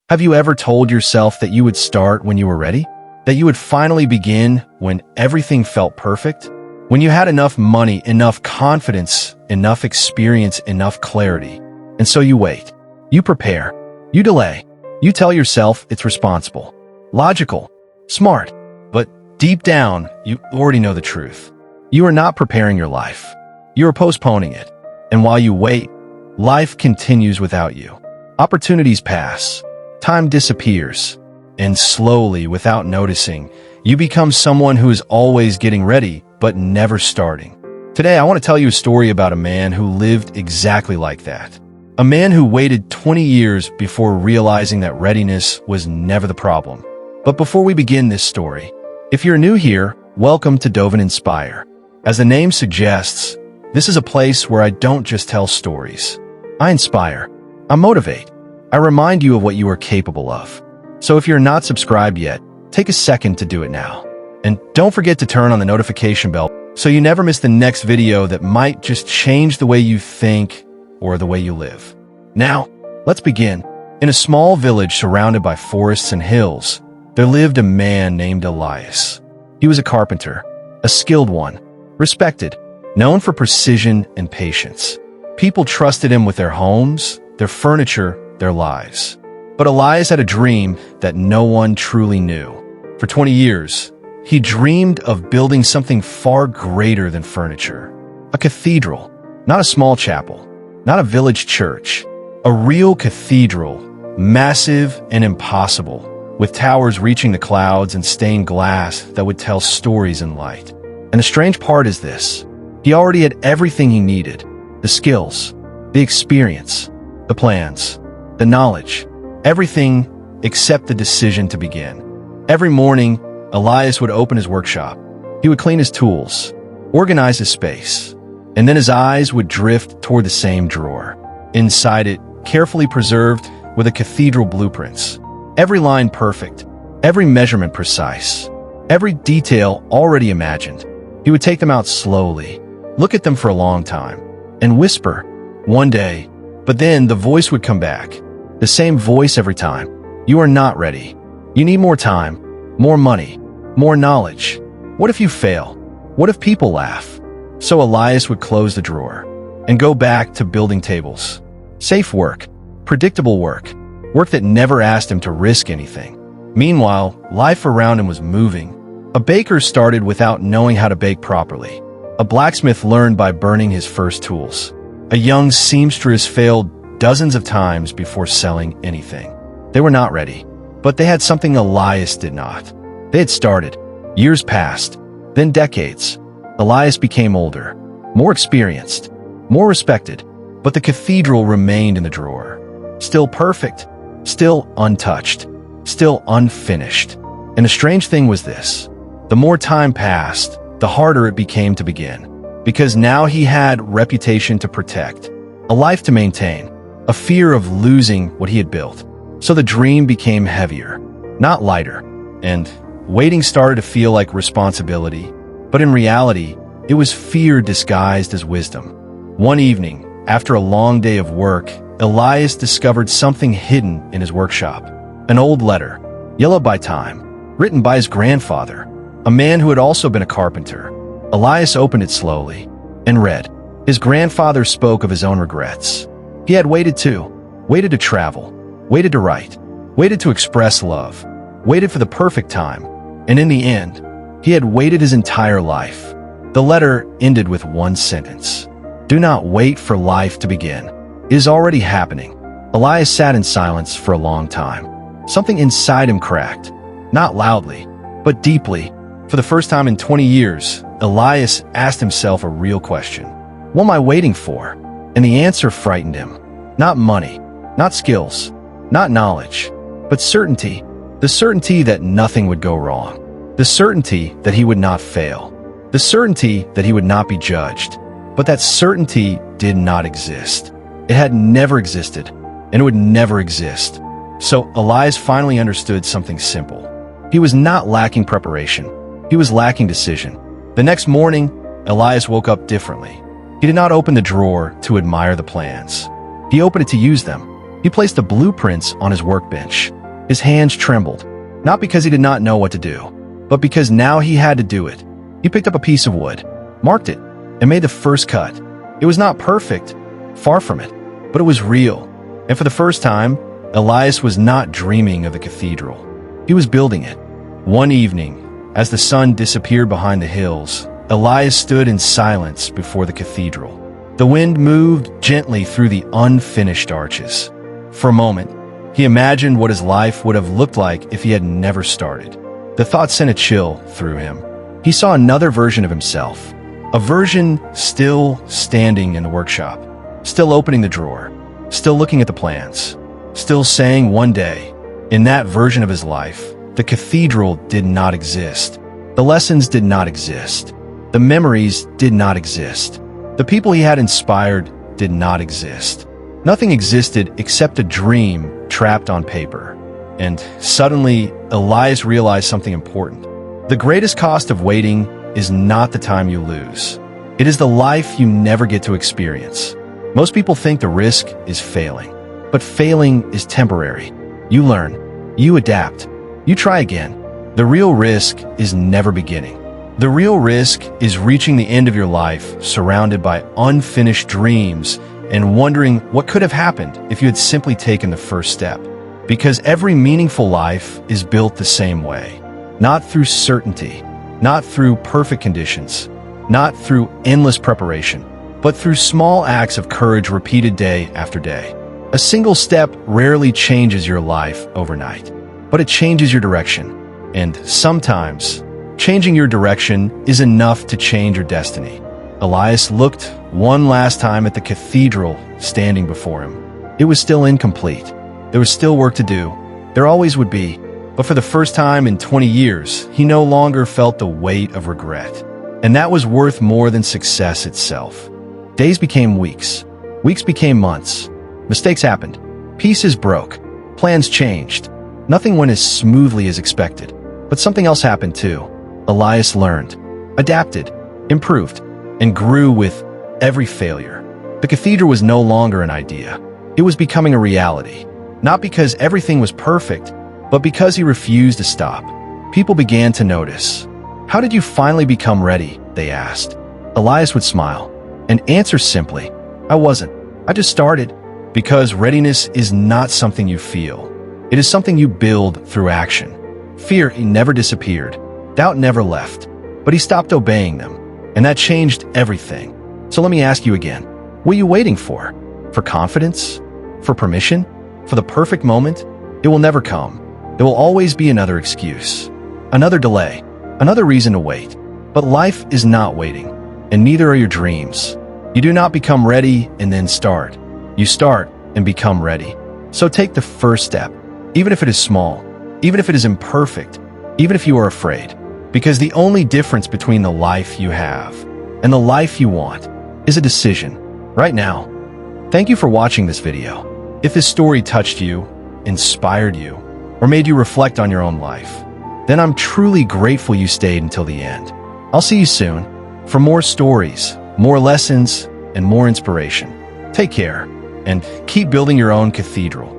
Have you ever told yourself that you would start when you were ready? That you would finally begin when everything felt perfect? When you had enough money, enough confidence, enough experience, enough clarity. And so you wait. You prepare. You delay. You tell yourself it's responsible, logical, smart. But deep down, you already know the truth. You are not preparing your life. You are postponing it. And while you wait, life continues without you. Opportunities pass. Time disappears. And slowly, without noticing, you become someone who is always getting ready, but never starting. Today, I want to tell you a story about a man who lived exactly like that. A man who waited 20 years before realizing that readiness was never the problem. But before we begin this story, if you're new here, welcome to Dove and Inspire. As the name suggests, this is a place where I don't just tell stories. I inspire. I motivate. I remind you of what you are capable of. So if you're not subscribed yet, take a second to do it now. And don't forget to turn on the notification bell so you never miss the next video that might just change the way you think or the way you live. Now, let's begin. In a small village surrounded by forests and hills, there lived a man named Elias. He was a carpenter, a skilled one, respected, known for precision and patience. People trusted him with their homes, their furniture, their lives. But Elias had a dream that no one truly knew. For 20 years, he dreamed of building something far greater than furniture. A cathedral, not a small chapel, not a village church. A real cathedral, massive and impossible, with towers reaching the clouds and stained glass that would tell stories in light. And the strange part is this. He already had everything he needed. The skills, the experience, the plans, the knowledge, everything except the decision to begin. Every morning, Elias would open his workshop. He would clean his tools, organize his space, and then his eyes would drift toward the same drawer. Inside it, carefully preserved were the cathedral blueprints. Every line perfect, every measurement precise, every detail already imagined. He would take them out slowly, look at them for a long time, and whisper, "One day." But then the voice would come back. The same voice every time. "You are not ready. You need more time, more money, more knowledge. What if you fail? What if people laugh?" So Elias would close the drawer and go back to building tables. Safe work, predictable work, work that never asked him to risk anything. Meanwhile, life around him was moving. A baker started without knowing how to bake properly. A blacksmith learned by burning his first tools. A young seamstress failed dozens of times before selling anything. They were not ready, but they had something Elias did not. They had started. Years passed, then decades. Elias became older, more experienced, more respected, but the cathedral remained in the drawer. Still perfect, still untouched, still unfinished. And the strange thing was this. The more time passed, the harder it became to begin. Because now he had reputation to protect, a life to maintain, a fear of losing what he had built. So the dream became heavier, not lighter, and waiting started to feel like responsibility. But in reality, it was fear disguised as wisdom. One evening, after a long day of work, Elias discovered something hidden in his workshop. An old letter, yellowed by time, written by his grandfather, a man who had also been a carpenter. Elias opened it slowly and read. His grandfather spoke of his own regrets. He had waited too, waited to travel, waited to write, waited to express love, waited for the perfect time, and in the end, he had waited his entire life. The letter ended with one sentence. "Do not wait for life to begin. It is already happening." Elias sat in silence for a long time. Something inside him cracked, not loudly, but deeply. For the first time in 20 years, Elias asked himself a real question. What am I waiting for? And the answer frightened him. Not money, not skills, not knowledge, but certainty. The certainty that nothing would go wrong. The certainty that he would not fail. The certainty that he would not be judged. But that certainty did not exist. It had never existed, and it would never exist. So Elias finally understood something simple. He was not lacking preparation. He was lacking decision. The next morning, Elias woke up differently. He did not open the drawer to admire the plans. He opened it to use them. He placed the blueprints on his workbench. His hands trembled, not because he did not know what to do, but because now he had to do it. He picked up a piece of wood, marked it, and made the first cut. It was not perfect, far from it, but it was real. And for the first time, Elias was not dreaming of the cathedral. He was building it. One evening, as the sun disappeared behind the hills, Elias stood in silence before the cathedral. The wind moved gently through the unfinished arches. For a moment, he imagined what his life would have looked like if he had never started. The thought sent a chill through him. He saw another version of himself, a version still standing in the workshop, still opening the drawer, still looking at the plans, still saying one day, in that version of his life, the cathedral did not exist. The lessons did not exist. The memories did not exist. The people he had inspired did not exist. Nothing existed except a dream trapped on paper. And suddenly, Elias realized something important. The greatest cost of waiting is not the time you lose. It is the life you never get to experience. Most people think the risk is failing, but failing is temporary. You learn, you adapt, you try again. The real risk is never beginning. The real risk is reaching the end of your life surrounded by unfinished dreams and wondering what could have happened if you had simply taken the first step. Because every meaningful life is built the same way. Not through certainty, not through perfect conditions, not through endless preparation, but through small acts of courage repeated day after day. A single step rarely changes your life overnight, but it changes your direction. And sometimes, changing your direction is enough to change your destiny. Elias looked one last time at the cathedral standing before him. It was still incomplete. There was still work to do. There always would be. But for the first time in 20 years, he no longer felt the weight of regret. And that was worth more than success itself. Days became weeks. Weeks became months. Mistakes happened. Pieces broke. Plans changed. Nothing went as smoothly as expected. But something else happened too. Elias learned, adapted, improved, and grew with every failure. The cathedral was no longer an idea. It was becoming a reality. Not because everything was perfect, but because he refused to stop. People began to notice. "How did you finally become ready?" they asked. Elias would smile and answer simply, "I wasn't. I just started." Because readiness is not something you feel. It is something you build through action. Fear never disappeared. Doubt never left. But he stopped obeying them. And that changed everything. So let me ask you again. What are you waiting for? For confidence? For permission? For the perfect moment? It will never come. There will always be another excuse. Another delay. Another reason to wait. But life is not waiting. And neither are your dreams. You do not become ready and then start. You start and become ready. So take the first step. Even if it is small. Even if it is imperfect. Even if you are afraid. Because the only difference between the life you have and the life you want is a decision right now. Thank you for watching this video. If this story touched you, inspired you, or made you reflect on your own life, then I'm truly grateful you stayed until the end. I'll see you soon for more stories, more lessons, and more inspiration. Take care and keep building your own cathedral.